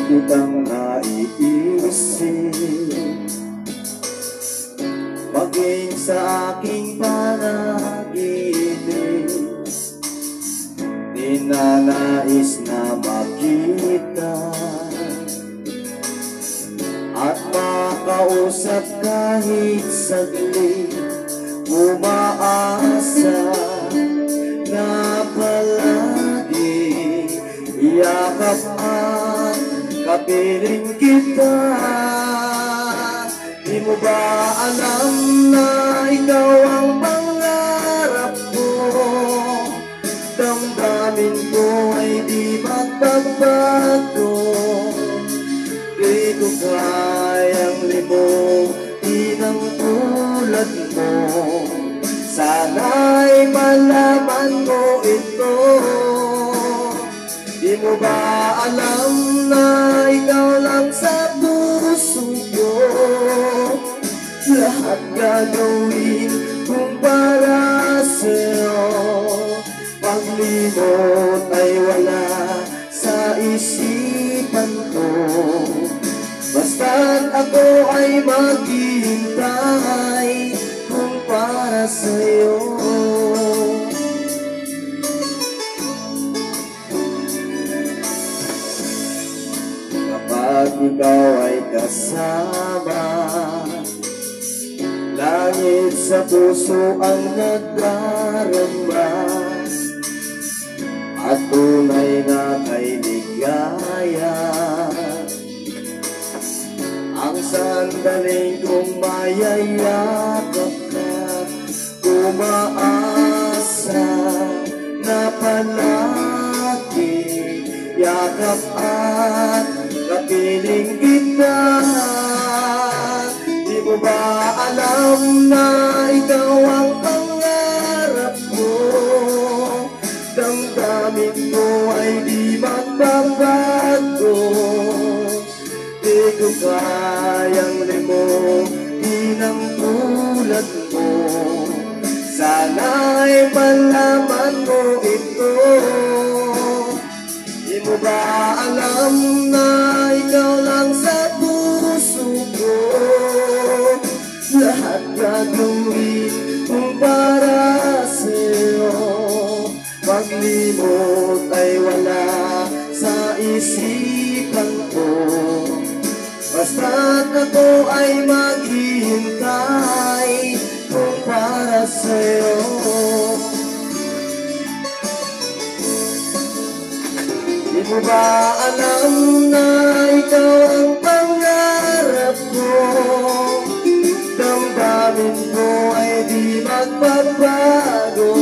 kitang naiisip, maging sa aking panaginip. Di na nais na makita at makausap kahit saglit. Umaasa na palagi iyakap at kapiling kita. Di mo ba alam na ikaw ang pangarap ko? Damdamin ko ay di magbabago. Di ko kayang limutin ang tulad mo. Sana'y malaman mo ito. Di mo ba alam na ikaw lang sa puso ko? Lahat gagawin kung para sa'yo. Paglimot ay wala sa isipan ko. Basta't ako ay maghihintay kung para sa'yo. Kapag ikaw ay kasama, langit sa puso ang nagdarama, at tunay na kay ligaya. Ang sandaling kong mayayakap ka, umaasa na palagi yakap at kapiling kita. Di mo ba alam na ikaw ang pangarap ko? Damdamin ko ay di magbabago. Di ko kayang limutin ang tulad mo. Sana'y malaman mo ito. Di mo ba alam na ikaw lang sa puso ko? Lahat gagawin kung para sa'yo. Paglimot ay wala sa isipan ko. Basta't ako ay maghihintay kung para sa'yo. Di mo ba alam na ikaw ang pangarap ko? Damdamin ko ay di magbabago.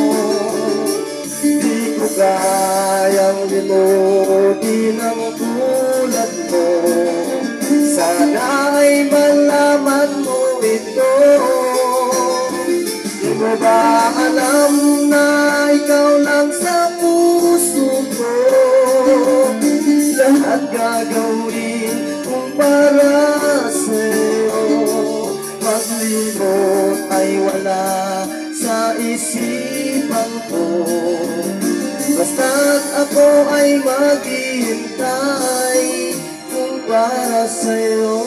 Di ko kayang limutin ang tulad mo. Sana'y malaman mo ito. Di mo ba alam na ikaw lang sa puso ko? Lahat gagawin kung para sa'yo. Paglimot ay wala sa isipan ko. Basta't ako ay maghihintay kung para sa'yo.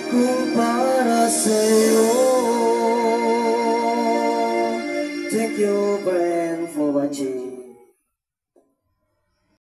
Kung para sa'yo. Thank you, friend, for watching.